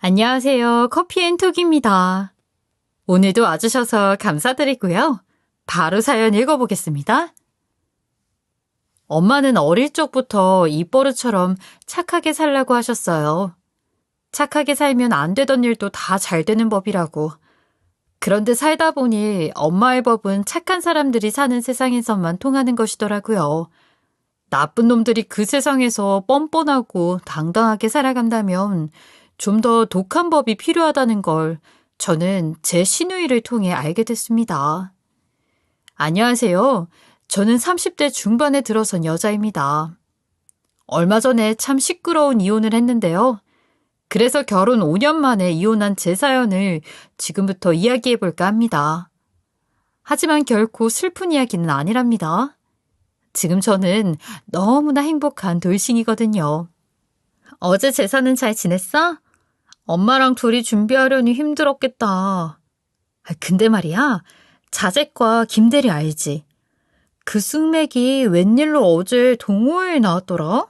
안녕하세요. 커피앤톡입니다. 오늘도 와주셔서 감사드리고요. 바로 사연 읽어보겠습니다. 엄마는 어릴 적부터 입버릇처럼 착하게 살라고 하셨어요. 착하게 살면 안 되던 일도 다 잘 되는 법이라고. 그런데 살다 보니 엄마의 법은 착한 사람들이 사는 세상에서만 통하는 것이더라고요. 나쁜 놈들이 그 세상에서 뻔뻔하고 당당하게 살아간다면 좀 더 독한 법이 필요하다는 걸 저는 제 시누이를 통해 알게 됐습니다. 안녕하세요. 저는 30대 중반에 들어선 여자입니다. 얼마 전에 참 시끄러운 이혼을 했는데요. 그래서 결혼 5년 만에 이혼한 제 사연을 지금부터 이야기해 볼까 합니다. 하지만 결코 슬픈 이야기는 아니랍니다. 지금 저는 너무나 행복한 돌싱이거든요. 어제 제사는 잘 지냈어? 엄마랑 둘이 준비하려니 힘들었겠다. 근데 말이야, 자재과 김대리 알지? 그 승맥이 웬일로 어제 동호회에 나왔더라?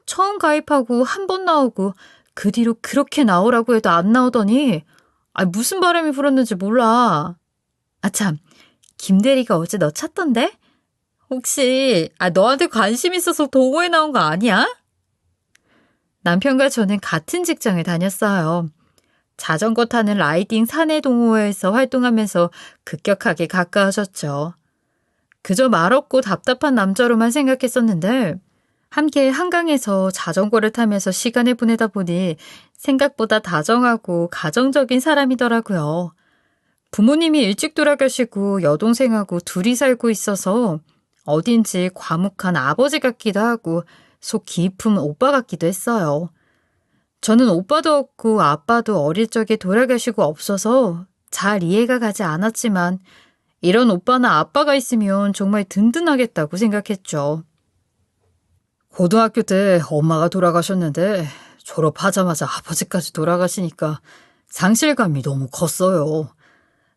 처음 가입하고 한 번 나오고 그 뒤로 그렇게 나오라고 해도 안 나오더니 무슨 바람이 불었는지 몰라. 참, 김대리가 어제 너 찾던데? 혹시 너한테 관심 있어서 동호회 나온 거 아니야? 남편과 저는 같은 직장을 다녔어요. 자전거 타는 라이딩 사내 동호회에서 활동하면서 급격하게 가까워졌죠. 그저 말없고 답답한 남자로만 생각했었는데 함께 한강에서 자전거를 타면서 시간을 보내다 보니 생각보다 다정하고 가정적인 사람이더라고요. 부모님이 일찍 돌아가시고 여동생하고 둘이 살고 있어서 어딘지 과묵한 아버지 같기도 하고 속 깊은 오빠 같기도 했어요. 저는 오빠도 없고 아빠도 어릴 적에 돌아가시고 없어서 잘 이해가 가지 않았지만 이런 오빠나 아빠가 있으면 정말 든든하겠다고 생각했죠. 고등학교 때 엄마가 돌아가셨는데 졸업하자마자 아버지까지 돌아가시니까 상실감이 너무 컸어요.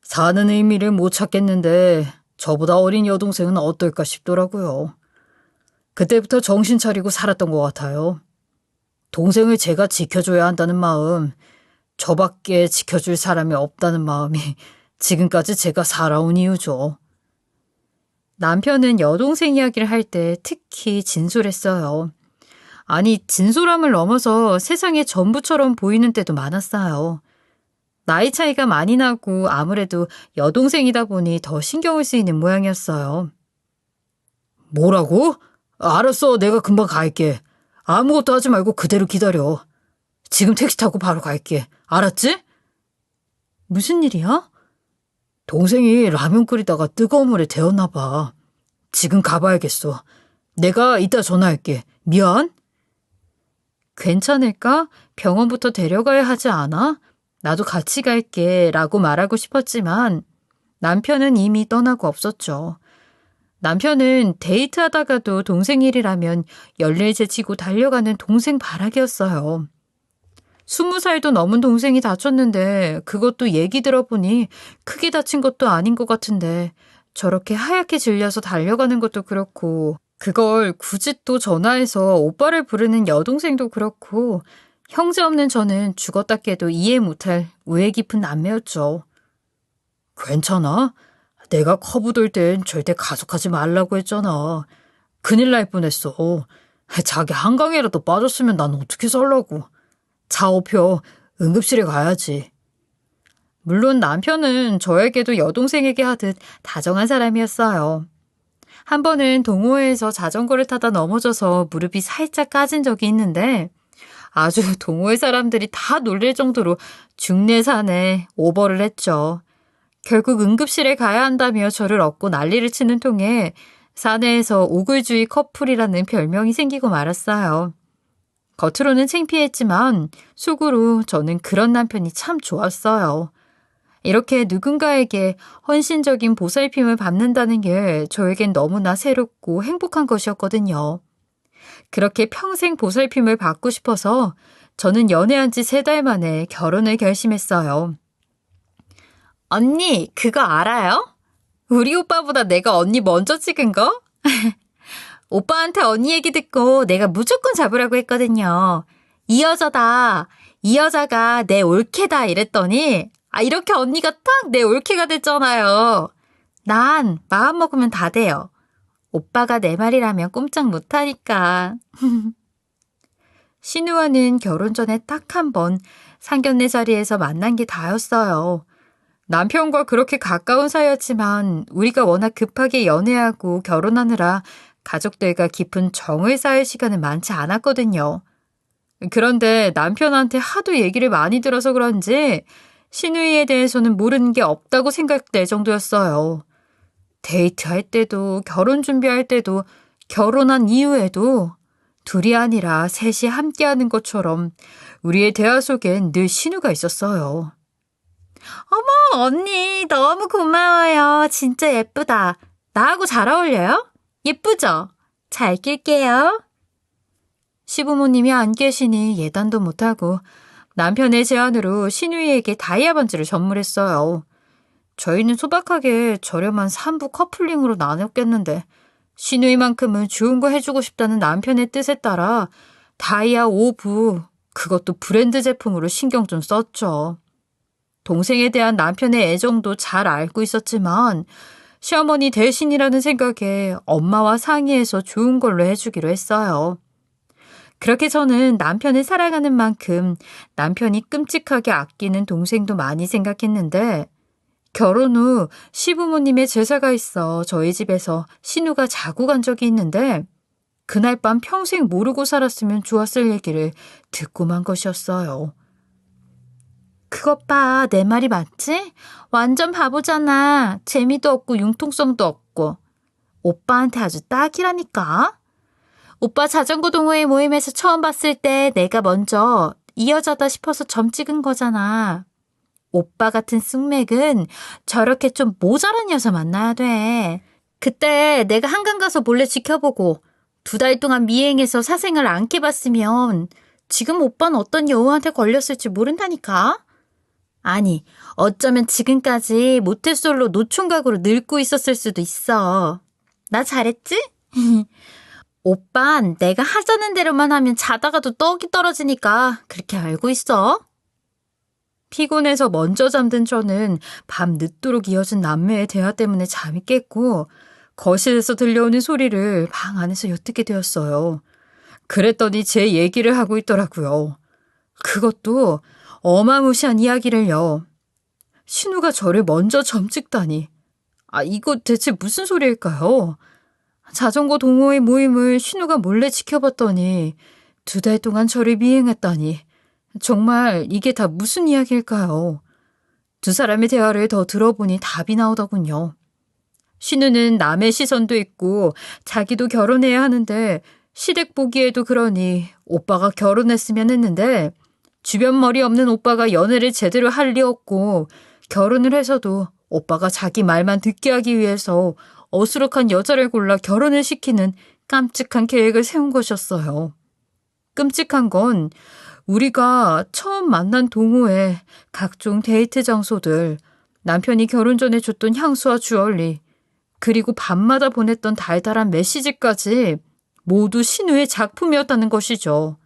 사는 의미를 못 찾겠는데 저보다 어린 여동생은 어떨까 싶더라고요. 그때부터 정신 차리고 살았던 것 같아요. 동생을 제가 지켜줘야 한다는 마음, 저밖에 지켜줄 사람이 없다는 마음이 지금까지 제가 살아온 이유죠. 남편은 여동생 이야기를 할 때 특히 진솔했어요. 진솔함을 넘어서 세상의 전부처럼 보이는 때도 많았어요. 나이 차이가 많이 나고 아무래도 여동생이다 보니 더 신경을 쓰이는 모양이었어요. 뭐라고? 알았어, 내가 금방 갈게. 아무것도 하지 말고 그대로 기다려. 지금 택시 타고 바로 갈게. 알았지? 무슨 일이야? 동생이 라면 끓이다가 뜨거운 물에 데웠나 봐. 지금 가봐야겠어. 내가 이따 전화할게. 미안. 괜찮을까? 병원부터 데려가야 하지 않아? 나도 같이 갈게 라고 말하고 싶었지만 남편은 이미 떠나고 없었죠. 남편은 데이트하다가도 동생 일이라면 열일 제치고 달려가는 동생 바라기였어요. 20살도 넘은 동생이 다쳤는데 그것도 얘기 들어보니 크게 다친 것도 아닌 것 같은데 저렇게 하얗게 질려서 달려가는 것도 그렇고 그걸 굳이 또 전화해서 오빠를 부르는 여동생도 그렇고 형제 없는 저는 죽었다 깨도 이해 못할 우애 깊은 남매였죠. 괜찮아? 내가 커브 돌 땐 절대 가속하지 말라고 했잖아. 큰일 날 뻔했어. 자기 한강이라도 빠졌으면 난 어떻게 살라고. 자업혀 응급실에 가야지. 물론 남편은 저에게도 여동생에게 하듯 다정한 사람이었어요. 한 번은 동호회에서 자전거를 타다 넘어져서 무릎이 살짝 까진 적이 있는데 아주 동호회 사람들이 다 놀랄 정도로 중내산에 오버를 했죠. 결국 응급실에 가야 한다며 저를 업고 난리를 치는 통에 사내에서 오글주의 커플이라는 별명이 생기고 말았어요. 겉으로는 창피했지만 속으로 저는 그런 남편이 참 좋았어요. 이렇게 누군가에게 헌신적인 보살핌을 받는다는 게 저에겐 너무나 새롭고 행복한 것이었거든요. 그렇게 평생 보살핌을 받고 싶어서 저는 연애한 지 3달 만에 결혼을 결심했어요. 언니, 그거 알아요? 우리 오빠보다 내가 언니 먼저 찍은 거? 오빠한테 언니 얘기 듣고 내가 무조건 잡으라고 했거든요. 이 여자다. 이 여자가 내 올케다 이랬더니 이렇게 언니가 딱 내 올케가 됐잖아요. 난 마음 먹으면 다 돼요. 오빠가 내 말이라면 꼼짝 못하니까. 신우와는 결혼 전에 딱 한 번 상견례 자리에서 만난 게 다였어요. 남편과 그렇게 가까운 사이였지만 우리가 워낙 급하게 연애하고 결혼하느라 가족들과 깊은 정을 쌓을 시간은 많지 않았거든요. 그런데 남편한테 하도 얘기를 많이 들어서 그런지 신우이에 대해서는 모르는 게 없다고 생각될 정도였어요. 데이트할 때도 결혼 준비할 때도 결혼한 이후에도 둘이 아니라 셋이 함께하는 것처럼 우리의 대화 속엔 늘 신우가 있었어요. 어머, 언니 너무 고마워요. 진짜 예쁘다. 나하고 잘 어울려요? 예쁘죠? 잘 낄게요. 시부모님이 안 계시니 예단도 못하고 남편의 제안으로 신우이에게 다이아반지를 선물했어요. 저희는 소박하게 저렴한 3부 커플링으로 나눴겠는데 신우이만큼은 좋은 거 해주고 싶다는 남편의 뜻에 따라 다이아 5부, 그것도 브랜드 제품으로 신경 좀 썼죠. 동생에 대한 남편의 애정도 잘 알고 있었지만 시어머니 대신이라는 생각에 엄마와 상의해서 좋은 걸로 해주기로 했어요. 그렇게 저는 남편을 사랑하는 만큼 남편이 끔찍하게 아끼는 동생도 많이 생각했는데 결혼 후 시부모님의 제사가 있어 저희 집에서 신우가 자고 간 적이 있는데 그날 밤 평생 모르고 살았으면 좋았을 얘기를 듣고 만 것이었어요. 그것 봐, 내 말이 맞지? 완전 바보잖아. 재미도 없고 융통성도 없고. 오빠한테 아주 딱이라니까. 오빠 자전거 동호회 모임에서 처음 봤을 때 내가 먼저 이 여자다 싶어서 점 찍은 거잖아. 오빠 같은 쑥맥은 저렇게 좀 모자란 여자 만나야 돼. 그때 내가 한강 가서 몰래 지켜보고 2달 동안 미행해서 사생을 안 깨봤으면 지금 오빠는 어떤 여우한테 걸렸을지 모른다니까. 아니, 어쩌면 지금까지 모태솔로 노총각으로 늙고 있었을 수도 있어. 나 잘했지? 오빤 내가 하자는 대로만 하면 자다가도 떡이 떨어지니까 그렇게 알고 있어. 피곤해서 먼저 잠든 저는 밤 늦도록 이어진 남매의 대화 때문에 잠이 깼고 거실에서 들려오는 소리를 방 안에서 엿듣게 되었어요. 그랬더니 제 얘기를 하고 있더라고요. 그것도 어마무시한 이야기를요. 신우가 저를 먼저 점찍다니. 이거 대체 무슨 소리일까요? 자전거 동호회 모임을 신우가 몰래 지켜봤더니 2달 동안 저를 미행했다니. 정말 이게 다 무슨 이야기일까요? 두 사람의 대화를 더 들어보니 답이 나오더군요. 신우는 남의 시선도 있고 자기도 결혼해야 하는데 시댁 보기에도 그러니 오빠가 결혼했으면 했는데 주변 머리 없는 오빠가 연애를 제대로 할 리 없고 결혼을 해서도 오빠가 자기 말만 듣게 하기 위해서 어수룩한 여자를 골라 결혼을 시키는 깜찍한 계획을 세운 것이었어요. 끔찍한 건 우리가 처음 만난 동호회, 각종 데이트 장소들, 남편이 결혼 전에 줬던 향수와 주얼리, 그리고 밤마다 보냈던 달달한 메시지까지 모두 신우의 작품이었다는 것이죠.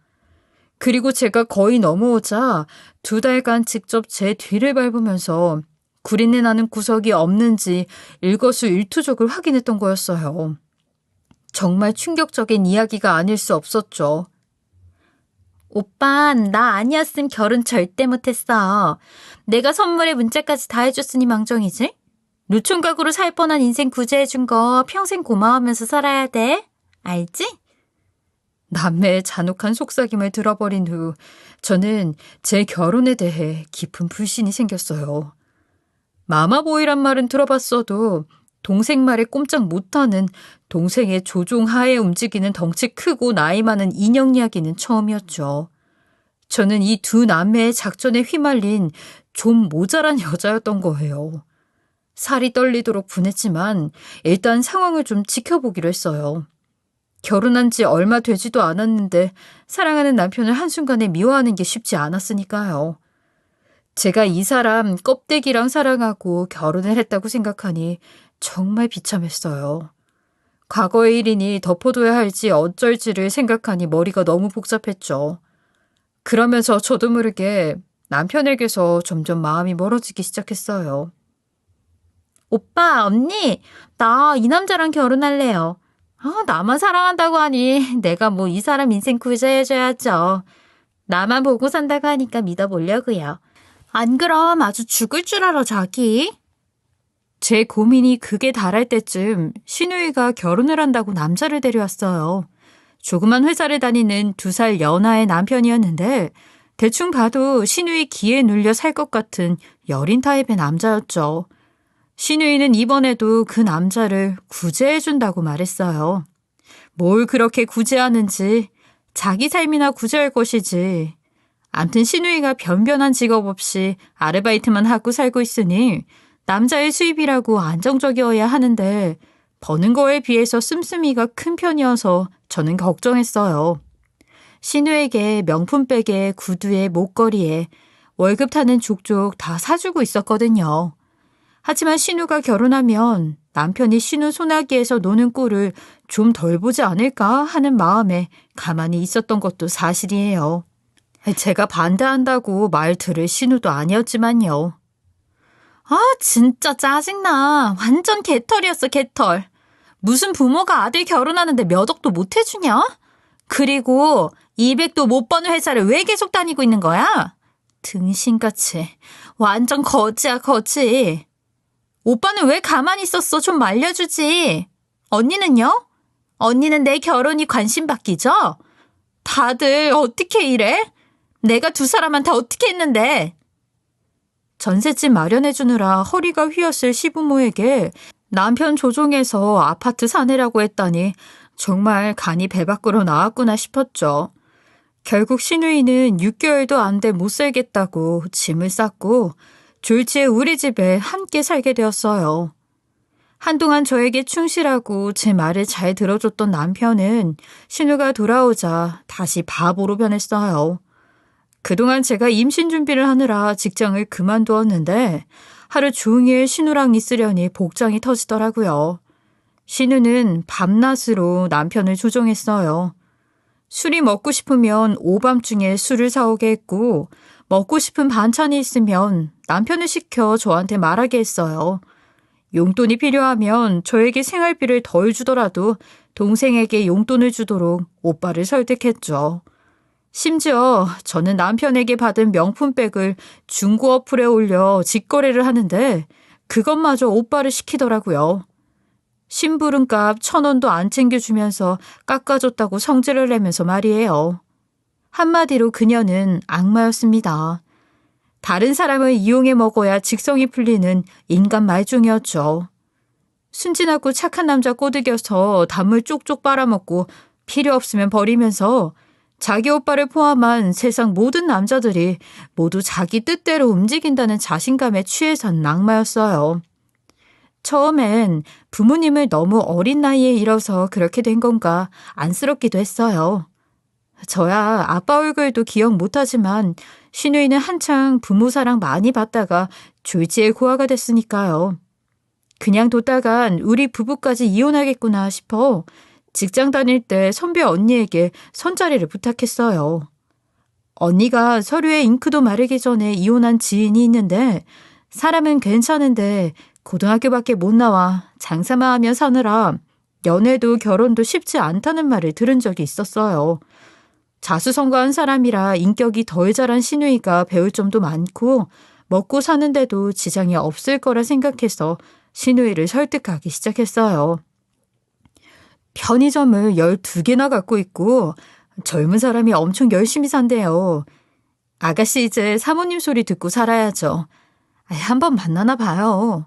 그리고 제가 거의 넘어오자 2달간 직접 제 뒤를 밟으면서 구린내 나는 구석이 없는지 일거수일투족을 확인했던 거였어요. 정말 충격적인 이야기가 아닐 수 없었죠. 오빤 나 아니었음 결혼 절대 못했어. 내가 선물에 문자까지 다 해줬으니 망정이지? 노총각으로 살 뻔한 인생 구제해준 거 평생 고마워하면서 살아야 돼. 알지? 남매의 잔혹한 속삭임을 들어버린 후 저는 제 결혼에 대해 깊은 불신이 생겼어요. 마마보이란 말은 들어봤어도 동생 말에 꼼짝 못하는 동생의 조종하에 움직이는 덩치 크고 나이 많은 인형 이야기는 처음이었죠. 저는 이 두 남매의 작전에 휘말린 좀 모자란 여자였던 거예요. 살이 떨리도록 분했지만 일단 상황을 좀 지켜보기로 했어요. 결혼한 지 얼마 되지도 않았는데 사랑하는 남편을 한순간에 미워하는 게 쉽지 않았으니까요. 제가 이 사람 껍데기랑 사랑하고 결혼을 했다고 생각하니 정말 비참했어요. 과거의 일이니 덮어둬야 할지 어쩔지를 생각하니 머리가 너무 복잡했죠. 그러면서 저도 모르게 남편에게서 점점 마음이 멀어지기 시작했어요. 오빠, 언니, 나 이 남자랑 결혼할래요. 나만 사랑한다고 하니 내가 뭐 이 사람 인생 구제해줘야죠. 나만 보고 산다고 하니까 믿어보려고요. 안 그럼 아주 죽을 줄 알아, 자기. 제 고민이 극에 달할 때쯤 신우이가 결혼을 한다고 남자를 데려왔어요. 조그만 회사를 다니는 2살 연하의 남편이었는데 대충 봐도 신우이 기에 눌려 살 것 같은 여린 타입의 남자였죠. 신우이는 이번에도 그 남자를 구제해준다고 말했어요. 뭘 그렇게 구제하는지 자기 삶이나 구제할 것이지. 암튼 신우이가 변변한 직업 없이 아르바이트만 하고 살고 있으니 남자의 수입이라고 안정적이어야 하는데 버는 거에 비해서 씀씀이가 큰 편이어서 저는 걱정했어요. 신우에게 명품백에 구두에 목걸이에 월급 타는 족족 다 사주고 있었거든요. 하지만 신우가 결혼하면 남편이 신우 소나기에서 노는 꼴을 좀 덜 보지 않을까 하는 마음에 가만히 있었던 것도 사실이에요. 제가 반대한다고 말 들을 신우도 아니었지만요. 진짜 짜증나. 완전 개털이었어, 개털. 무슨 부모가 아들 결혼하는데 몇 억도 못 해주냐? 그리고 200도 못 버는 회사를 왜 계속 다니고 있는 거야? 등신같이. 완전 거지야, 거지. 오빠는 왜 가만히 있었어? 좀 말려주지. 언니는요? 언니는 내 결혼이 관심 받기죠? 다들 어떻게 이래? 내가 2사람한테 어떻게 했는데? 전셋집 마련해주느라 허리가 휘었을 시부모에게 남편 조종해서 아파트 사내라고 했더니 정말 간이 배 밖으로 나왔구나 싶었죠. 결국 신우이는 6개월도 안 돼 못 살겠다고 짐을 쌌고 졸지에 우리 집에 함께 살게 되었어요. 한동안 저에게 충실하고 제 말을 잘 들어줬던 남편은 신우가 돌아오자 다시 바보로 변했어요. 그동안 제가 임신 준비를 하느라 직장을 그만두었는데 하루 종일 신우랑 있으려니 복장이 터지더라고요. 신우는 밤낮으로 남편을 조종했어요. 술이 먹고 싶으면 오밤중에 술을 사오게 했고 먹고 싶은 반찬이 있으면 남편을 시켜 저한테 말하게 했어요. 용돈이 필요하면 저에게 생활비를 덜 주더라도 동생에게 용돈을 주도록 오빠를 설득했죠. 심지어 저는 남편에게 받은 명품백을 중고 어플에 올려 직거래를 하는데 그것마저 오빠를 시키더라고요. 심부름값 1,000원도 안 챙겨주면서 깎아줬다고 성질을 내면서 말이에요. 한마디로 그녀는 악마였습니다. 다른 사람을 이용해 먹어야 직성이 풀리는 인간 말종이었죠. 순진하고 착한 남자 꼬드겨서 단물 쪽쪽 빨아먹고 필요 없으면 버리면서 자기 오빠를 포함한 세상 모든 남자들이 모두 자기 뜻대로 움직인다는 자신감에 취해 산 악마였어요. 처음엔 부모님을 너무 어린 나이에 잃어서 그렇게 된 건가 안쓰럽기도 했어요. 저야 아빠 얼굴도 기억 못하지만 신우이는 한창 부모 사랑 많이 받다가 졸지에 고아가 됐으니까요. 그냥 뒀다간 우리 부부까지 이혼하겠구나 싶어 직장 다닐 때 선배 언니에게 선자리를 부탁했어요. 언니가 서류에 잉크도 마르기 전에 이혼한 지인이 있는데 사람은 괜찮은데 고등학교밖에 못 나와 장사만 하며 사느라 연애도 결혼도 쉽지 않다는 말을 들은 적이 있었어요. 자수성가한 사람이라 인격이 덜 자란 신우이가 배울 점도 많고 먹고 사는데도 지장이 없을 거라 생각해서 신우이를 설득하기 시작했어요. 편의점을 12개나 갖고 있고 젊은 사람이 엄청 열심히 산대요. 아가씨 이제 사모님 소리 듣고 살아야죠. 한번 만나나 봐요.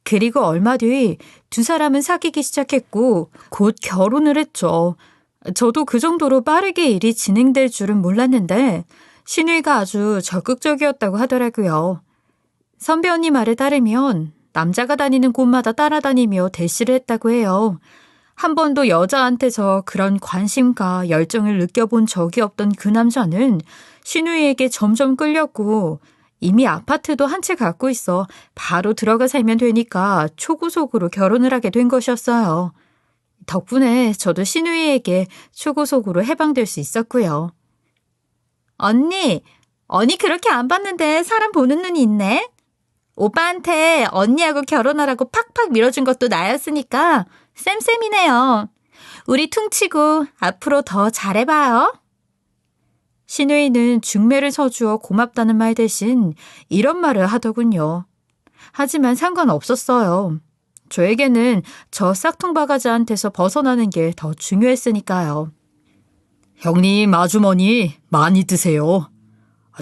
그리고 얼마 뒤 2사람은 사귀기 시작했고 곧 결혼을 했죠. 저도 그 정도로 빠르게 일이 진행될 줄은 몰랐는데 신우이가 아주 적극적이었다고 하더라고요. 선배 언니 말에 따르면 남자가 다니는 곳마다 따라다니며 대시를 했다고 해요. 한 번도 여자한테서 그런 관심과 열정을 느껴본 적이 없던 그 남자는 신우이에게 점점 끌렸고 이미 아파트도 한 채 갖고 있어 바로 들어가 살면 되니까 초고속으로 결혼을 하게 된 것이었어요. 덕분에 저도 신우이에게 초고속으로 해방될 수 있었고요. 언니 그렇게 안 봤는데 사람 보는 눈이 있네. 오빠한테 언니하고 결혼하라고 팍팍 밀어준 것도 나였으니까 쌤쌤이네요. 우리 퉁치고 앞으로 더 잘해봐요. 신우이는 중매를 서주어 고맙다는 말 대신 이런 말을 하더군요. 하지만 상관없었어요. 저에게는 저 싹퉁바가지한테서 벗어나는 게 더 중요했으니까요. 형님, 아주머니 많이 드세요.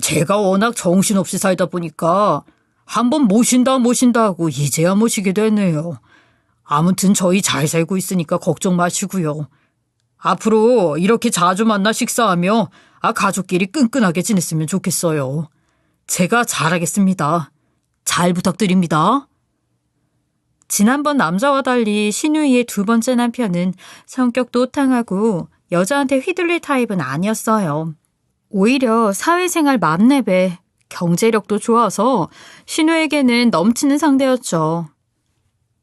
제가 워낙 정신없이 살다 보니까 한번 모신다 하고 이제야 모시게 되네요. 아무튼 저희 잘 살고 있으니까 걱정 마시고요. 앞으로 이렇게 자주 만나 식사하며 가족끼리 끈끈하게 지냈으면 좋겠어요. 제가 잘하겠습니다. 잘 부탁드립니다. 지난번 남자와 달리 신우이의 두 번째 남편은 성격도 호탕하고 여자한테 휘둘릴 타입은 아니었어요. 오히려 사회생활 만렙에 경제력도 좋아서 신우에게는 넘치는 상대였죠.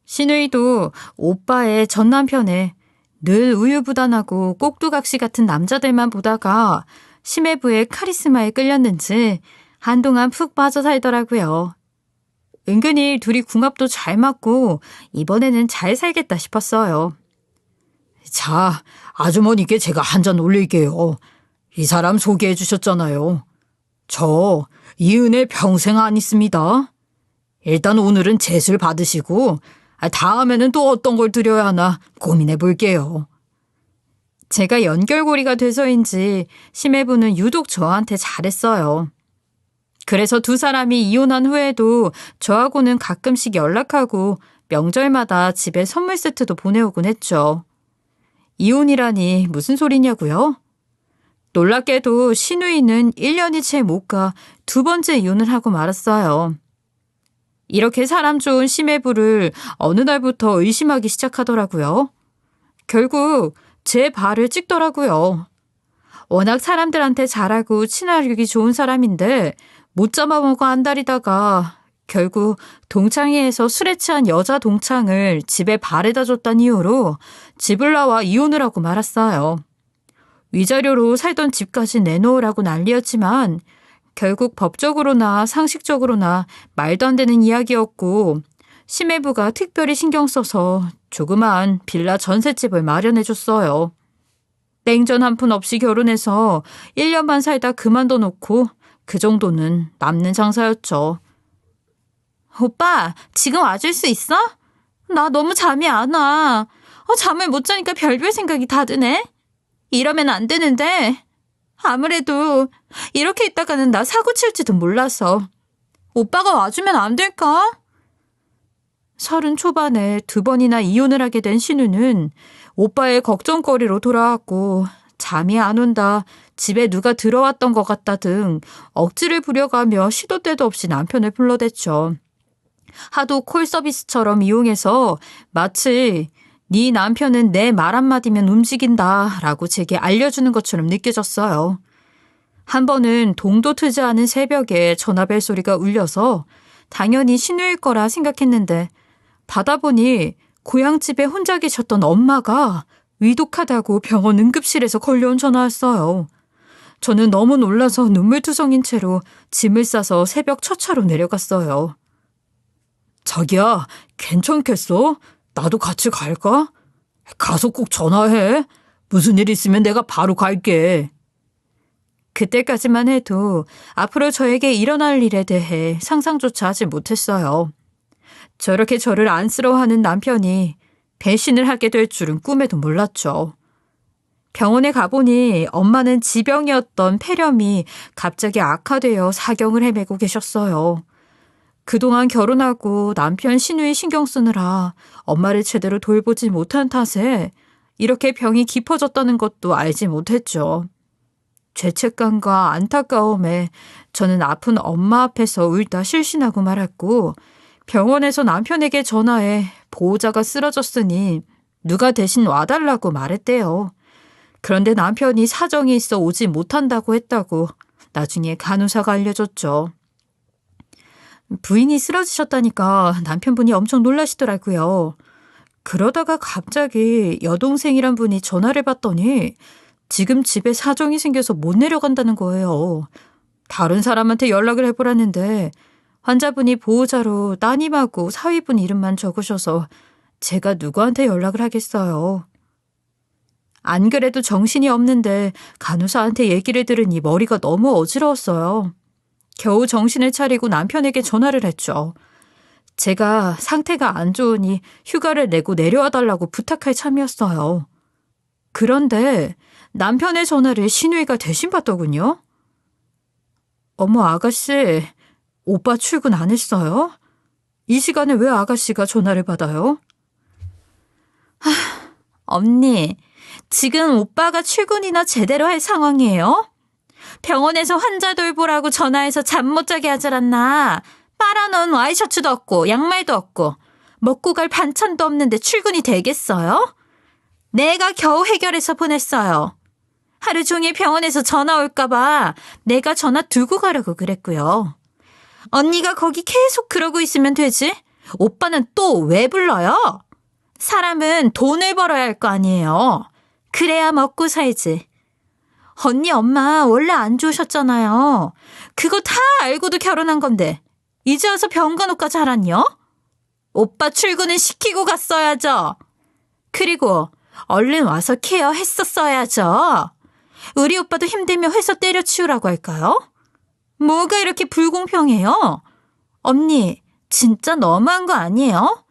신우이도 오빠의 전 남편에 늘 우유부단하고 꼭두각시 같은 남자들만 보다가 심해부의 카리스마에 끌렸는지 한동안 푹 빠져 살더라고요. 은근히 둘이 궁합도 잘 맞고 이번에는 잘 살겠다 싶었어요. 자, 아주머니께 제가 한 잔 올릴게요. 이 사람 소개해 주셨잖아요. 저 이 은혜 평생 안 있습니다. 일단 오늘은 잿을 받으시고 다음에는 또 어떤 걸 드려야 하나 고민해 볼게요. 제가 연결고리가 돼서인지 심해부는 유독 저한테 잘했어요. 그래서 두 사람이 이혼한 후에도 저하고는 가끔씩 연락하고 명절마다 집에 선물 세트도 보내오곤 했죠. 이혼이라니 무슨 소리냐고요? 놀랍게도 신우이는 1년이 채 못 가 두 번째 이혼을 하고 말았어요. 이렇게 사람 좋은 심해부를 어느 날부터 의심하기 시작하더라고요. 결국 제 발을 찍더라고요. 워낙 사람들한테 잘하고 친화력이 좋은 사람인데 못 잡아먹어 안달이다가 결국 동창회에서 술에 취한 여자 동창을 집에 바래다 줬다는 이유로 집을 나와 이혼을 하고 말았어요. 위자료로 살던 집까지 내놓으라고 난리였지만 결국 법적으로나 상식적으로나 말도 안 되는 이야기였고 심해부가 특별히 신경 써서 조그마한 빌라 전셋집을 마련해줬어요. 땡전 한 푼 없이 결혼해서 1년만 살다 그만둬 놓고 그 정도는 남는 장사였죠. 오빠, 지금 와줄 수 있어? 나 너무 잠이 안 와. 잠을 못 자니까 별별 생각이 다 드네. 이러면 안 되는데. 아무래도 이렇게 있다가는 나 사고 칠지도 몰라서. 오빠가 와주면 안 될까? 30 초반에 2번이나 이혼을 하게 된 신우는 오빠의 걱정거리로 돌아왔고 잠이 안 온다, 집에 누가 들어왔던 것 같다 등 억지를 부려가며 시도 때도 없이 남편을 불러댔죠. 하도 콜 서비스처럼 이용해서 마치 네 남편은 내 말 한마디면 움직인다 라고 제게 알려주는 것처럼 느껴졌어요. 한 번은 동도 트지 않은 새벽에 전화벨 소리가 울려서 당연히 신우일 거라 생각했는데 받아보니 고향집에 혼자 계셨던 엄마가 위독하다고 병원 응급실에서 걸려온 전화였어요. 저는 너무 놀라서 눈물투성인 채로 짐을 싸서 새벽 첫 차로 내려갔어요. 자기야, 괜찮겠어? 나도 같이 갈까? 가서 꼭 전화해. 무슨 일 있으면 내가 바로 갈게. 그때까지만 해도 앞으로 저에게 일어날 일에 대해 상상조차 하지 못했어요. 저렇게 저를 안쓰러워하는 남편이 배신을 하게 될 줄은 꿈에도 몰랐죠. 병원에 가보니 엄마는 지병이었던 폐렴이 갑자기 악화되어 사경을 헤매고 계셨어요. 그동안 결혼하고 남편 신우이 신경 쓰느라 엄마를 제대로 돌보지 못한 탓에 이렇게 병이 깊어졌다는 것도 알지 못했죠. 죄책감과 안타까움에 저는 아픈 엄마 앞에서 울다 실신하고 말았고 병원에서 남편에게 전화해 보호자가 쓰러졌으니 누가 대신 와달라고 말했대요. 그런데 남편이 사정이 있어 오지 못한다고 했다고 나중에 간호사가 알려줬죠. 부인이 쓰러지셨다니까 남편분이 엄청 놀라시더라고요. 그러다가 갑자기 여동생이란 분이 전화를 받더니 지금 집에 사정이 생겨서 못 내려간다는 거예요. 다른 사람한테 연락을 해보라는데 환자분이 보호자로 따님하고 사위분 이름만 적으셔서 제가 누구한테 연락을 하겠어요. 안 그래도 정신이 없는데 간호사한테 얘기를 들으니 머리가 너무 어지러웠어요. 겨우 정신을 차리고 남편에게 전화를 했죠. 제가 상태가 안 좋으니 휴가를 내고 내려와 달라고 부탁할 참이었어요. 그런데 남편의 전화를 신우이가 대신 받더군요. 어머, 아가씨, 오빠 출근 안 했어요? 이 시간에 왜 아가씨가 전화를 받아요? 언니, 지금 오빠가 출근이나 제대로 할 상황이에요? 병원에서 환자 돌보라고 전화해서 잠 못 자게 하질 않나. 빨아놓은 와이셔츠도 없고 양말도 없고 먹고 갈 반찬도 없는데 출근이 되겠어요? 내가 겨우 해결해서 보냈어요. 하루 종일 병원에서 전화 올까봐 내가 전화 두고 가려고 그랬고요. 언니가 거기 계속 그러고 있으면 되지. 오빠는 또 왜 불러요? 사람은 돈을 벌어야 할 거 아니에요. 그래야 먹고 살지. 언니 엄마 원래 안 좋으셨잖아요. 그거 다 알고도 결혼한 건데 이제 와서 병간호까지 하란요? 오빠 출근은 시키고 갔어야죠. 그리고 얼른 와서 케어했었어야죠. 우리 오빠도 힘들면 회사 때려치우라고 할까요? 뭐가 이렇게 불공평해요? 언니, 진짜 너무한 거 아니에요?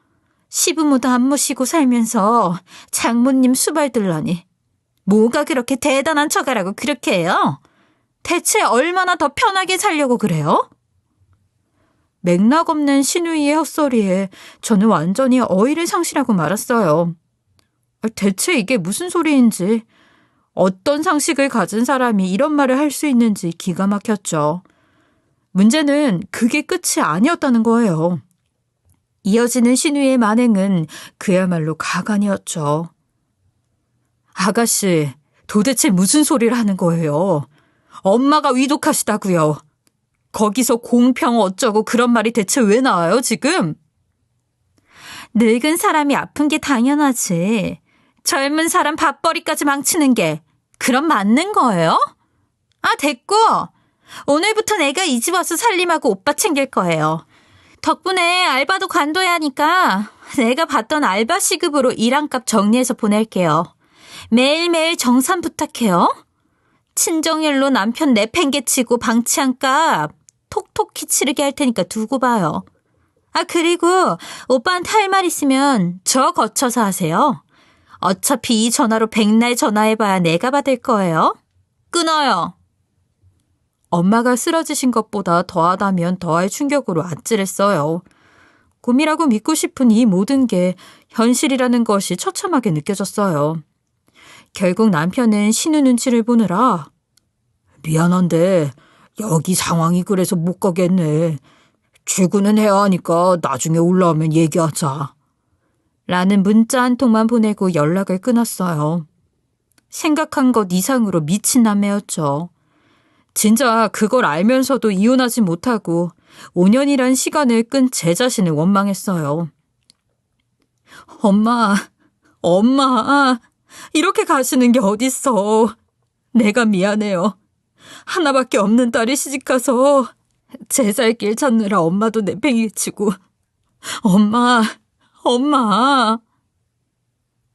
시부모도 안 모시고 살면서 장모님 수발 들라니. 뭐가 그렇게 대단한 처가라고 그렇게 해요? 대체 얼마나 더 편하게 살려고 그래요? 맥락 없는 신우이의 헛소리에 저는 완전히 어이를 상실하고 말았어요. 대체 이게 무슨 소리인지, 어떤 상식을 가진 사람이 이런 말을 할 수 있는지 기가 막혔죠. 문제는 그게 끝이 아니었다는 거예요. 이어지는 신우이의 만행은 그야말로 가관이었죠. 아가씨, 도대체 무슨 소리를 하는 거예요? 엄마가 위독하시다고요. 거기서 공평 어쩌고 그런 말이 대체 왜 나와요, 지금? 늙은 사람이 아픈 게 당연하지. 젊은 사람 밥벌이까지 망치는 게 그럼 맞는 거예요? 아, 됐고. 오늘부터 내가 이 집 와서 살림하고 오빠 챙길 거예요. 덕분에 알바도 관둬야 하니까 내가 받던 알바 시급으로 일한값 정리해서 보낼게요. 매일매일 정산 부탁해요. 친정일로 남편 내팽개치고 방치한 값 톡톡히 치르게 할 테니까 두고 봐요. 아, 그리고 오빠한테 할 말 있으면 저 거쳐서 하세요. 어차피 이 전화로 백날 전화해봐야 내가 받을 거예요. 끊어요. 엄마가 쓰러지신 것보다 더하다면 더할 충격으로 아찔했어요. 꿈이라고 믿고 싶은 이 모든 게 현실이라는 것이 처참하게 느껴졌어요. 결국 남편은 신우 눈치를 보느라 미안한데 여기 상황이 그래서 못 가겠네. 출근은 해야 하니까 나중에 올라오면 얘기하자. 라는 문자 한 통만 보내고 연락을 끊었어요. 생각한 것 이상으로 미친 남매였죠. 진짜 그걸 알면서도 이혼하지 못하고 5년이란 시간을 끈 제 자신을 원망했어요. 엄마, 이렇게 가시는 게 어딨어. 내가 미안해요. 하나밖에 없는 딸이 시집가서 제 살 길 찾느라 엄마도 내팽개치고. 엄마.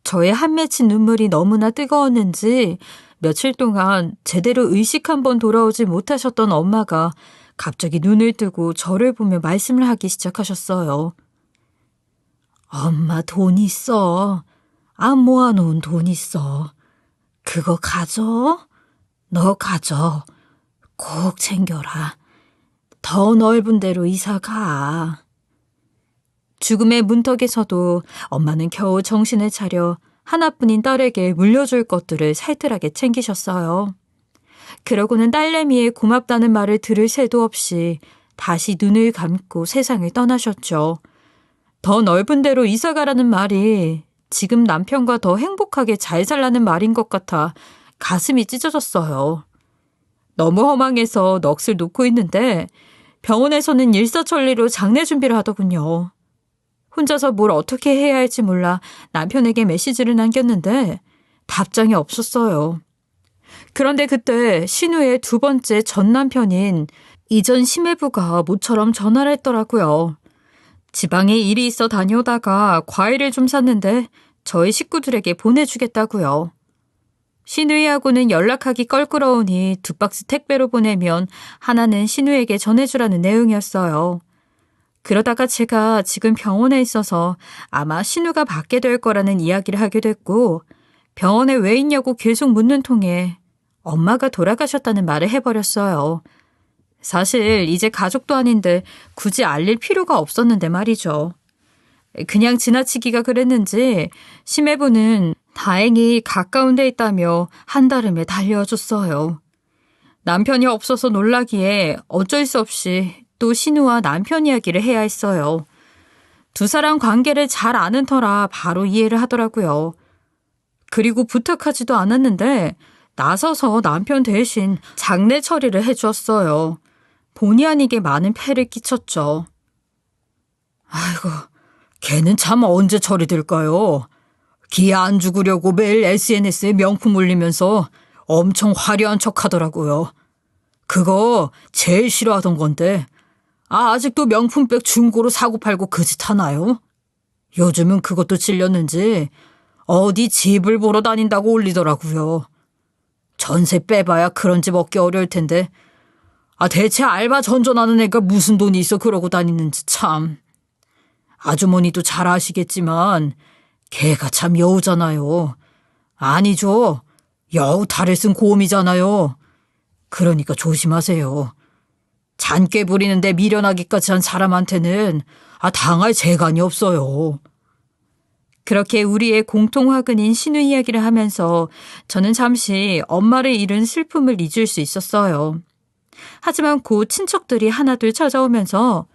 저의 한 맺힌 눈물이 너무나 뜨거웠는지 며칠 동안 제대로 의식 한번 돌아오지 못하셨던 엄마가 갑자기 눈을 뜨고 저를 보며 말씀을 하기 시작하셨어요. 엄마 돈 있어. 안 모아놓은 돈 있어. 그거 가져. 너 가져. 꼭 챙겨라. 더 넓은 데로 이사 가. 죽음의 문턱에서도 엄마는 겨우 정신을 차려 하나뿐인 딸에게 물려줄 것들을 살뜰하게 챙기셨어요. 그러고는 딸내미의 고맙다는 말을 들을 새도 없이 다시 눈을 감고 세상을 떠나셨죠. 더 넓은 데로 이사가라는 말이 지금 남편과 더 행복하게 잘 살라는 말인 것 같아 가슴이 찢어졌어요. 너무 허망해서 넋을 놓고 있는데 병원에서는 일사천리로 장례 준비를 하더군요. 혼자서 뭘 어떻게 해야 할지 몰라 남편에게 메시지를 남겼는데 답장이 없었어요. 그런데 그때 신우의 두 번째 전 남편인 이전 심해부가 모처럼 전화를 했더라고요. 지방에 일이 있어 다녀오다가 과일을 좀 샀는데 저희 식구들에게 보내주겠다고요. 신우이하고는 연락하기 껄끄러우니 2박스 택배로 보내면 하나는 신우에게 전해주라는 내용이었어요. 그러다가 제가 지금 병원에 있어서 아마 신우가 받게 될 거라는 이야기를 하게 됐고, 병원에 왜 있냐고 계속 묻는 통에 엄마가 돌아가셨다는 말을 해버렸어요. 사실 이제 가족도 아닌데 굳이 알릴 필요가 없었는데 말이죠. 그냥 지나치기가 그랬는지 심해부는 다행히 가까운 데 있다며 한달음에 달려줬어요. 남편이 없어서 놀라기에 어쩔 수 없이 또 신우와 남편 이야기를 해야 했어요. 두 사람 관계를 잘 아는 터라 바로 이해를 하더라고요. 그리고 부탁하지도 않았는데 나서서 남편 대신 장례 처리를 해주었어요. 본의 아니게 많은 폐를 끼쳤죠. 아이고, 걔는 참 언제 처리될까요? 기 안 죽으려고 매일 SNS에 명품 올리면서 엄청 화려한 척 하더라고요. 그거 제일 싫어하던 건데, 아직도 명품백 중고로 사고팔고 그 짓 하나요? 요즘은 그것도 질렸는지 어디 집을 보러 다닌다고 올리더라고요. 전세 빼봐야 그런 집 얻기 어려울 텐데, 대체 알바 전전하는 애가 무슨 돈이 있어 그러고 다니는지 참. 아주머니도 잘 아시겠지만 걔가 참 여우잖아요. 아니죠. 여우 달을 쓴 곰이잖아요. 그러니까 조심하세요. 잔꾀 부리는데 미련하기까지 한 사람한테는 당할 재간이 없어요. 그렇게 우리의 공통 화근인 신우 이야기를 하면서 저는 잠시 엄마를 잃은 슬픔을 잊을 수 있었어요. 하지만 곧 친척들이 하나둘 찾아오면서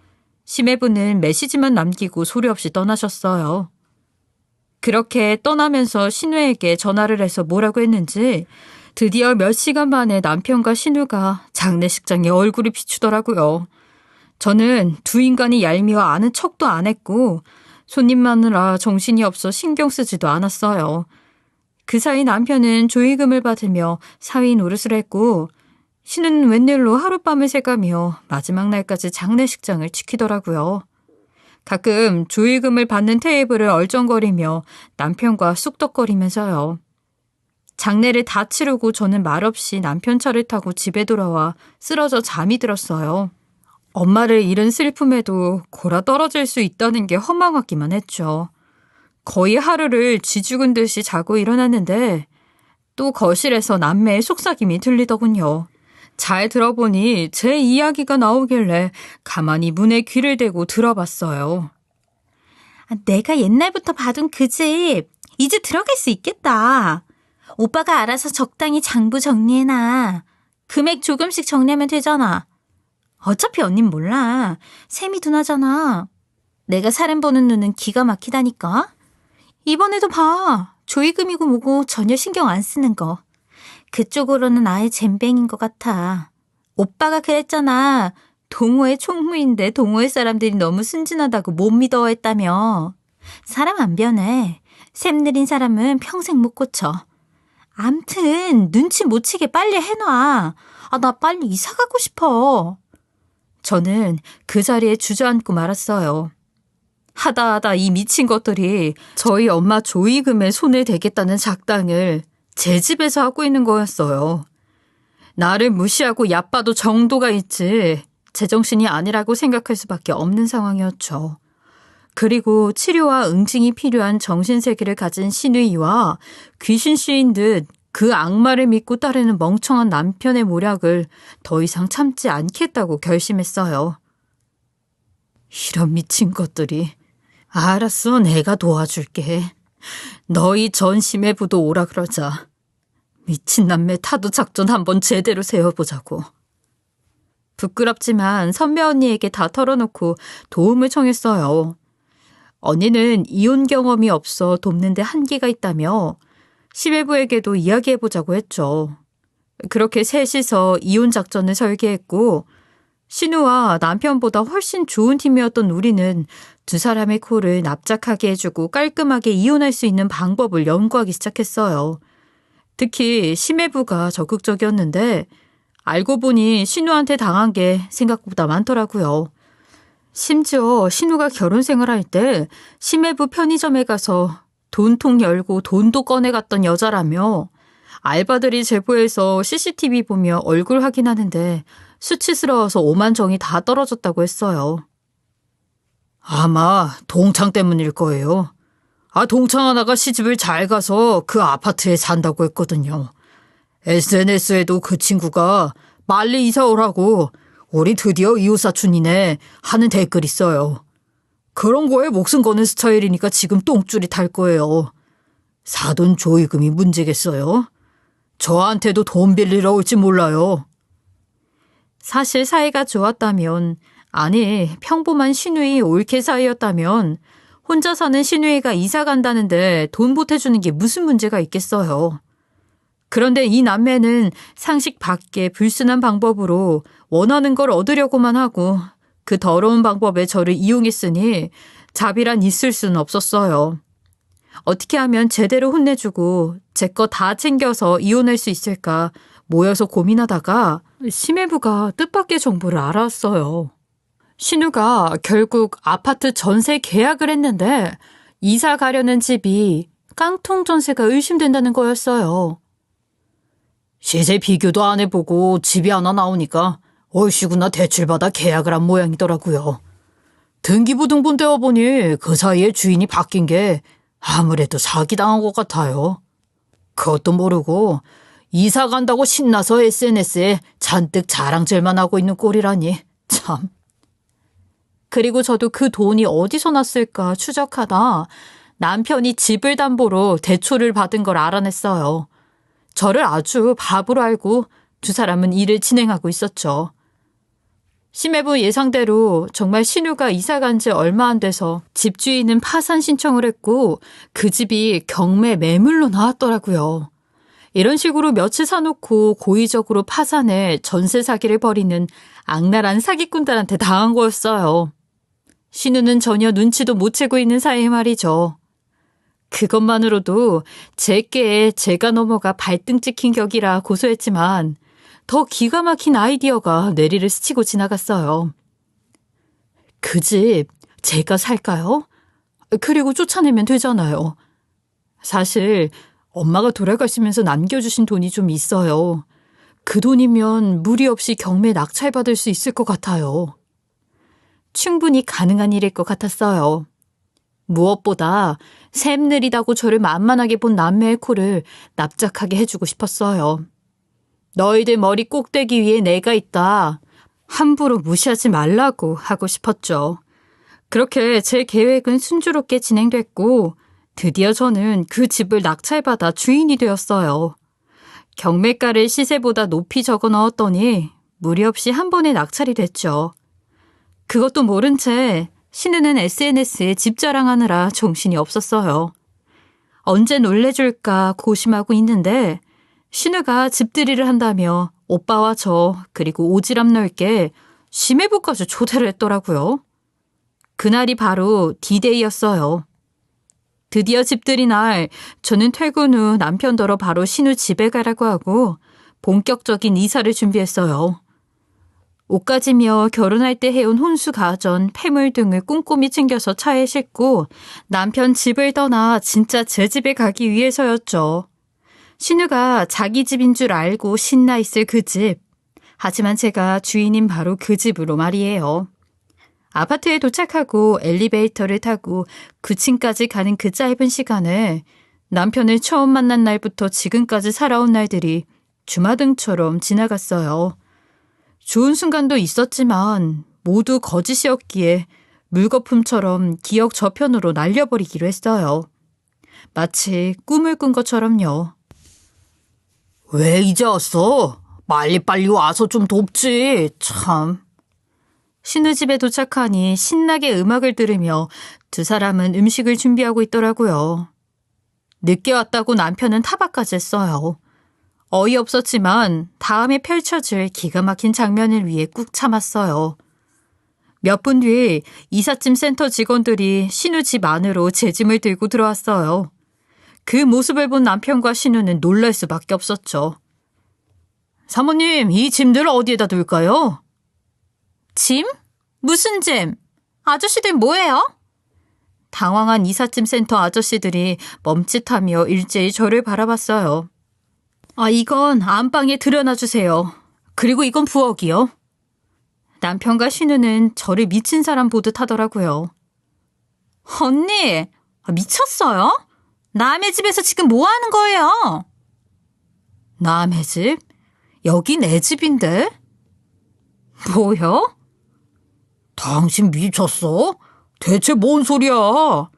심해부는 메시지만 남기고 소리 없이 떠나셨어요. 그렇게 떠나면서 신우에게 전화를 해서 뭐라고 했는지 드디어 몇 시간 만에 남편과 신우가 장례식장에 얼굴을 비추더라고요. 저는 두 인간이 얄미워 아는 척도 안 했고 손님 마느라 정신이 없어 신경 쓰지도 않았어요. 그 사이 남편은 조의금을 받으며 사위 노릇을 했고 신우는 웬일로 하룻밤을 새가며 마지막 날까지 장례식장을 지키더라고요. 가끔 조의금을 받는 테이블을 얼쩡거리며 남편과 쑥덕거리면서요. 장례를 다 치르고 저는 말없이 남편 차를 타고 집에 돌아와 쓰러져 잠이 들었어요. 엄마를 잃은 슬픔에도 골아 떨어질 수 있다는 게 허망하기만 했죠. 거의 하루를 쥐죽은 듯이 자고 일어났는데 또 거실에서 남매의 속삭임이 들리더군요. 잘 들어보니 제 이야기가 나오길래 가만히 문에 귀를 대고 들어봤어요. 내가 옛날부터 봐둔 그 집, 이제 들어갈 수 있겠다. 오빠가 알아서 적당히 장부 정리해놔. 금액 조금씩 정리하면 되잖아. 어차피 언닌 몰라. 셈이 둔하잖아. 내가 사람 보는 눈은 기가 막히다니까. 이번에도 봐. 조의금이고 뭐고 전혀 신경 안 쓰는 거. 그쪽으로는 아예 젬뱅인 것 같아. 오빠가 그랬잖아. 동호회 총무인데 동호회 사람들이 너무 순진하다고 못 믿어했다며. 사람 안 변해. 샘 느린 사람은 평생 못 고쳐. 암튼 눈치 못 채게 빨리 해놔. 나 빨리 이사 가고 싶어. 저는 그 자리에 주저앉고 말았어요. 하다 이 미친 것들이 저희 엄마 조의금에 손을 대겠다는 작당을 제 집에서 하고 있는 거였어요. 나를 무시하고 얕봐도 정도가 있지 제정신이 아니라고 생각할 수밖에 없는 상황이었죠. 그리고 치료와 응징이 필요한 정신세계를 가진 신우이와 귀신씨인 듯 그 악마를 믿고 따르는 멍청한 남편의 모략을 더 이상 참지 않겠다고 결심했어요. 이런 미친 것들이. 알았어, 내가 도와줄게. 너희 전심해부도 오라 그러자. 미친 남매 타도 작전 한번 제대로 세워보자고. 부끄럽지만 선배 언니에게 다 털어놓고 도움을 청했어요. 언니는 이혼 경험이 없어 돕는데 한계가 있다며 심해부에게도 이야기해보자고 했죠. 그렇게 셋이서 이혼 작전을 설계했고 신우와 남편보다 훨씬 좋은 팀이었던 우리는 두 사람의 코를 납작하게 해주고 깔끔하게 이혼할 수 있는 방법을 연구하기 시작했어요. 특히 심해부가 적극적이었는데 알고 보니 신우한테 당한 게 생각보다 많더라고요. 심지어 신우가 결혼 생활할 때 심해부 편의점에 가서 돈통 열고 돈도 꺼내갔던 여자라며 알바들이 제보해서 CCTV 보며 얼굴 확인하는데 수치스러워서 오만정이 다 떨어졌다고 했어요. 아마 동창 때문일 거예요. 동창 하나가 시집을 잘 가서 그 아파트에 산다고 했거든요. SNS에도 그 친구가 빨리 이사 오라고 우리 드디어 이웃사촌이네 하는 댓글 있어요. 그런 거에 목숨 거는 스타일이니까 지금 똥줄이 탈 거예요. 사돈 조의금이 문제겠어요? 저한테도 돈 빌리러 올지 몰라요. 사실 사이가 좋았다면, 아니 평범한 신우이 올케 사이였다면 혼자 사는 신우이가 이사 간다는데 돈 보태주는 게 무슨 문제가 있겠어요. 그런데 이 남매는 상식 밖의 불순한 방법으로 원하는 걸 얻으려고만 하고 그 더러운 방법에 저를 이용했으니 자비란 있을 수는 없었어요. 어떻게 하면 제대로 혼내주고 제 거 다 챙겨서 이혼할 수 있을까 모여서 고민하다가 심해부가 뜻밖의 정보를 알았어요. 신우가 결국 아파트 전세 계약을 했는데 이사 가려는 집이 깡통 전세가 의심된다는 거였어요. 시세 비교도 안 해보고 집이 하나 나오니까 얼씨구나 대출받아 계약을 한 모양이더라고요. 등기부등본 떼어보니 그 사이에 주인이 바뀐 게 아무래도 사기당한 것 같아요. 그것도 모르고 이사 간다고 신나서 SNS에 잔뜩 자랑질만 하고 있는 꼴이라니 참. 그리고 저도 그 돈이 어디서 났을까 추적하다 남편이 집을 담보로 대출을 받은 걸 알아냈어요. 저를 아주 바보로 알고 두 사람은 일을 진행하고 있었죠. 심해부 예상대로 정말 신우가 이사 간 지 얼마 안 돼서 집주인은 파산 신청을 했고 그 집이 경매 매물로 나왔더라고요. 이런 식으로 며칠 사놓고 고의적으로 파산해 전세 사기를 벌이는 악랄한 사기꾼들한테 당한 거였어요. 신우는 전혀 눈치도 못 채고 있는 사이에 말이죠. 그것만으로도 제게 제가 넘어가 발등 찍힌 격이라 고소했지만 더 기가 막힌 아이디어가 뇌리를 스치고 지나갔어요. 그 집 제가 살까요? 그리고 쫓아내면 되잖아요. 사실 엄마가 돌아가시면서 남겨주신 돈이 좀 있어요. 그 돈이면 무리 없이 경매 낙찰받을 수 있을 것 같아요. 충분히 가능한 일일 것 같았어요. 무엇보다 샘 느리다고 저를 만만하게 본 남매의 코를 납작하게 해주고 싶었어요. 너희들 머리 꼭대기 위에 내가 있다. 함부로 무시하지 말라고 하고 싶었죠. 그렇게 제 계획은 순조롭게 진행됐고 드디어 저는 그 집을 낙찰받아 주인이 되었어요. 경매가를 시세보다 높이 적어 넣었더니 무리 없이 한 번에 낙찰이 됐죠. 그것도 모른 채 신우는 SNS에 집 자랑하느라 정신이 없었어요. 언제 놀래줄까 고심하고 있는데 신우가 집들이를 한다며 오빠와 저 그리고 오지랖 넓게 심해부까지 초대를 했더라고요. 그날이 바로 D-Day였어요. 드디어 집들이 날 저는 퇴근 후 남편더러 바로 신우 집에 가라고 하고 본격적인 이사를 준비했어요. 옷가지며 결혼할 때 해온 혼수 가전, 폐물 등을 꼼꼼히 챙겨서 차에 싣고 남편 집을 떠나 진짜 제 집에 가기 위해서였죠. 신우가 자기 집인 줄 알고 신나 있을 그 집. 하지만 제가 주인인 바로 그 집으로 말이에요. 아파트에 도착하고 엘리베이터를 타고 9층까지 가는 그 짧은 시간에 남편을 처음 만난 날부터 지금까지 살아온 날들이 주마등처럼 지나갔어요. 좋은 순간도 있었지만 모두 거짓이었기에 물거품처럼 기억 저편으로 날려버리기로 했어요. 마치 꿈을 꾼 것처럼요. 왜 이제 왔어? 빨리빨리 와서 좀 돕지, 참. 신우 집에 도착하니 신나게 음악을 들으며 두 사람은 음식을 준비하고 있더라고요. 늦게 왔다고 남편은 타박까지 했어요. 어이없었지만 다음에 펼쳐질 기가 막힌 장면을 위해 꾹 참았어요. 몇 분 뒤 이삿짐 센터 직원들이 신우 집 안으로 제 짐을 들고 들어왔어요. 그 모습을 본 남편과 신우는 놀랄 수밖에 없었죠. 사모님, 이 짐들 어디에다 둘까요? 짐? 무슨 짐? 아저씨들 뭐예요? 당황한 이삿짐 센터 아저씨들이 멈칫하며 일제히 저를 바라봤어요. 이건 안방에 들여놔주세요. 그리고 이건 부엌이요. 남편과 신우는 저를 미친 사람 보듯 하더라고요. 언니, 미쳤어요? 남의 집에서 지금 뭐 하는 거예요? 남의 집? 여기 내 집인데? 뭐요? 당신 미쳤어? 대체 뭔 소리야?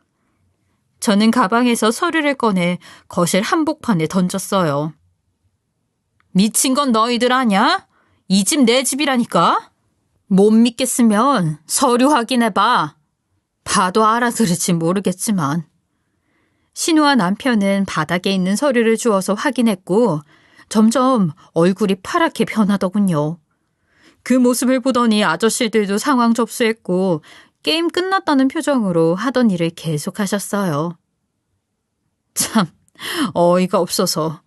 저는 가방에서 서류를 꺼내 거실 한복판에 던졌어요. 미친 건 너희들 아냐? 이 집 내 집이라니까? 못 믿겠으면 서류 확인해봐. 봐도 알아들을지 모르겠지만. 신우와 남편은 바닥에 있는 서류를 주워서 확인했고 점점 얼굴이 파랗게 변하더군요. 그 모습을 보더니 아저씨들도 상황 접수했고 게임 끝났다는 표정으로 하던 일을 계속하셨어요. 참 어이가 없어서.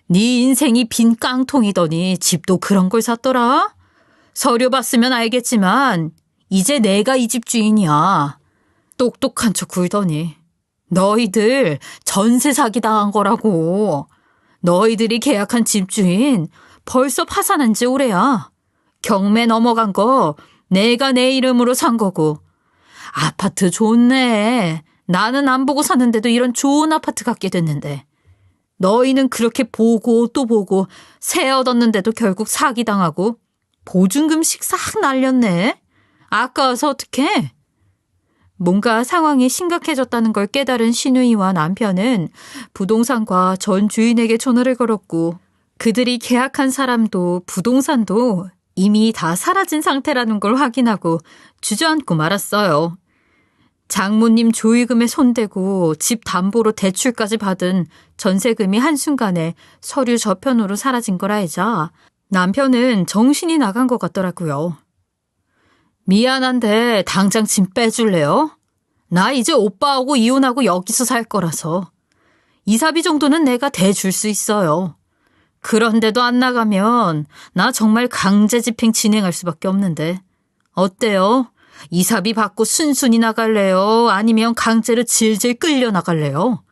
네 인생이 빈 깡통이더니 집도 그런 걸 샀더라? 서류 봤으면 알겠지만 이제 내가 이 집 주인이야. 똑똑한 척 굴더니. 너희들 전세 사기 당한 거라고. 너희들이 계약한 집주인 벌써 파산한 지 오래야. 경매 넘어간 거 내가 내 이름으로 산 거고. 아파트 좋네. 나는 안 보고 샀는데도 이런 좋은 아파트 갖게 됐는데. 너희는 그렇게 보고 또 보고 새 얻었는데도 결국 사기당하고 보증금씩 싹 날렸네. 아까워서 어떡해? 뭔가 상황이 심각해졌다는 걸 깨달은 신우이와 남편은 부동산과 전 주인에게 전화를 걸었고 그들이 계약한 사람도 부동산도 이미 다 사라진 상태라는 걸 확인하고 주저앉고 말았어요. 장모님 조의금에 손대고 집 담보로 대출까지 받은 전세금이 한순간에 서류 저편으로 사라진 걸 알자 남편은 정신이 나간 것 같더라고요. 미안한데 당장 짐 빼줄래요? 나 이제 오빠하고 이혼하고 여기서 살 거라서. 이사비 정도는 내가 대줄 수 있어요. 그런데도 안 나가면 나 정말 강제 집행 진행할 수밖에 없는데. 어때요? 이사비 받고 순순히 나갈래요? 아니면 강제로 질질 끌려 나갈래요?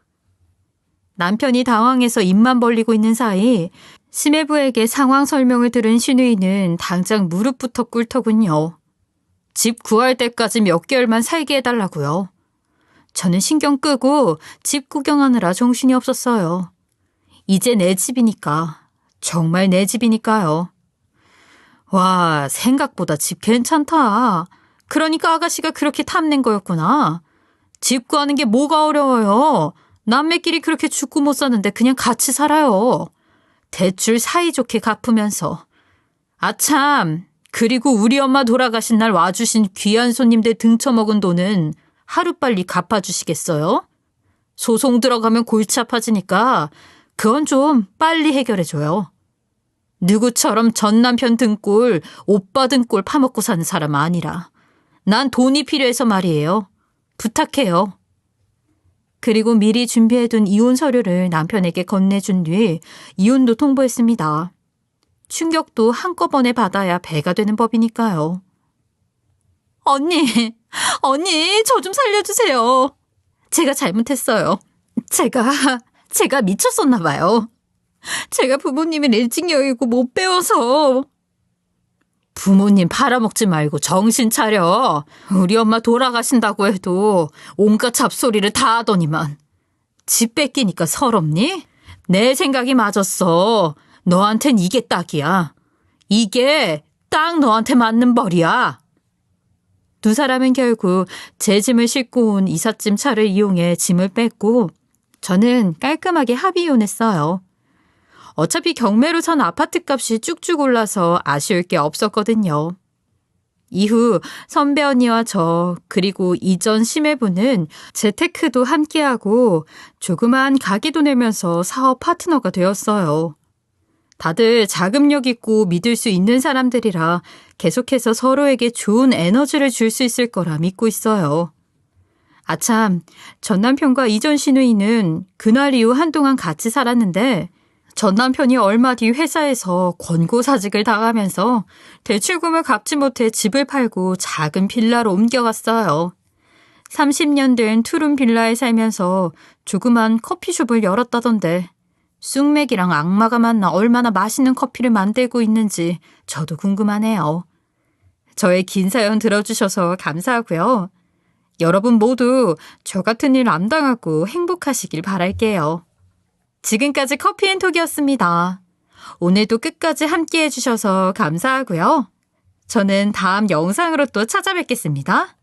남편이 당황해서 입만 벌리고 있는 사이 심해부에게 상황 설명을 들은 신우이는 당장 무릎부터 꿇더군요. 집 구할 때까지 몇 개월만 살게 해달라고요. 저는 신경 끄고 집 구경하느라 정신이 없었어요. 이제 내 집이니까. 정말 내 집이니까요. 와, 생각보다 집 괜찮다. 그러니까 아가씨가 그렇게 탐낸 거였구나. 집 구하는 게 뭐가 어려워요. 남매끼리 그렇게 죽고 못 사는데 그냥 같이 살아요. 대출 사이좋게 갚으면서. 아참, 그리고 우리 엄마 돌아가신 날 와주신 귀한 손님들 등쳐먹은 돈은 하루빨리 갚아주시겠어요? 소송 들어가면 골치 아파지니까 그건 좀 빨리 해결해줘요. 누구처럼 전 남편 등골, 오빠 등골 파먹고 사는 사람 아니라. 난 돈이 필요해서 말이에요. 부탁해요. 그리고 미리 준비해둔 이혼 서류를 남편에게 건네준 뒤 이혼도 통보했습니다. 충격도 한꺼번에 받아야 배가 되는 법이니까요. 언니, 저 좀 살려주세요. 제가 잘못했어요. 제가 미쳤었나 봐요. 제가 부모님을 일찍 여의고 못 배워서. 부모님 팔아먹지 말고 정신 차려. 우리 엄마 돌아가신다고 해도 온갖 잡소리를 다 하더니만. 집 뺏기니까 서럽니? 내 생각이 맞았어. 너한텐 이게 딱이야. 이게 딱 너한테 맞는 벌이야. 두 사람은 결국 제 짐을 싣고 온 이삿짐 차를 이용해 짐을 뺐고 저는 깔끔하게 합의 이혼했어요. 어차피 경매로 산 아파트 값이 쭉쭉 올라서 아쉬울 게 없었거든요. 이후 선배 언니와 저 그리고 이전 심해부는 재테크도 함께하고 조그만 가게도 내면서 사업 파트너가 되었어요. 다들 자금력 있고 믿을 수 있는 사람들이라 계속해서 서로에게 좋은 에너지를 줄 수 있을 거라 믿고 있어요. 아참, 전 남편과 이전 시누이는 그날 이후 한동안 같이 살았는데 전 남편이 얼마 뒤 회사에서 권고사직을 당하면서 대출금을 갚지 못해 집을 팔고 작은 빌라로 옮겨갔어요. 30년 된 투룸 빌라에 살면서 조그만 커피숍을 열었다던데 쑥맥이랑 악마가 만나 얼마나 맛있는 커피를 만들고 있는지 저도 궁금하네요. 저의 긴 사연 들어주셔서 감사하고요. 여러분 모두 저 같은 일 안 당하고 행복하시길 바랄게요. 지금까지 커피앤톡이었습니다. 오늘도 끝까지 함께 해주셔서 감사하고요. 저는 다음 영상으로 또 찾아뵙겠습니다.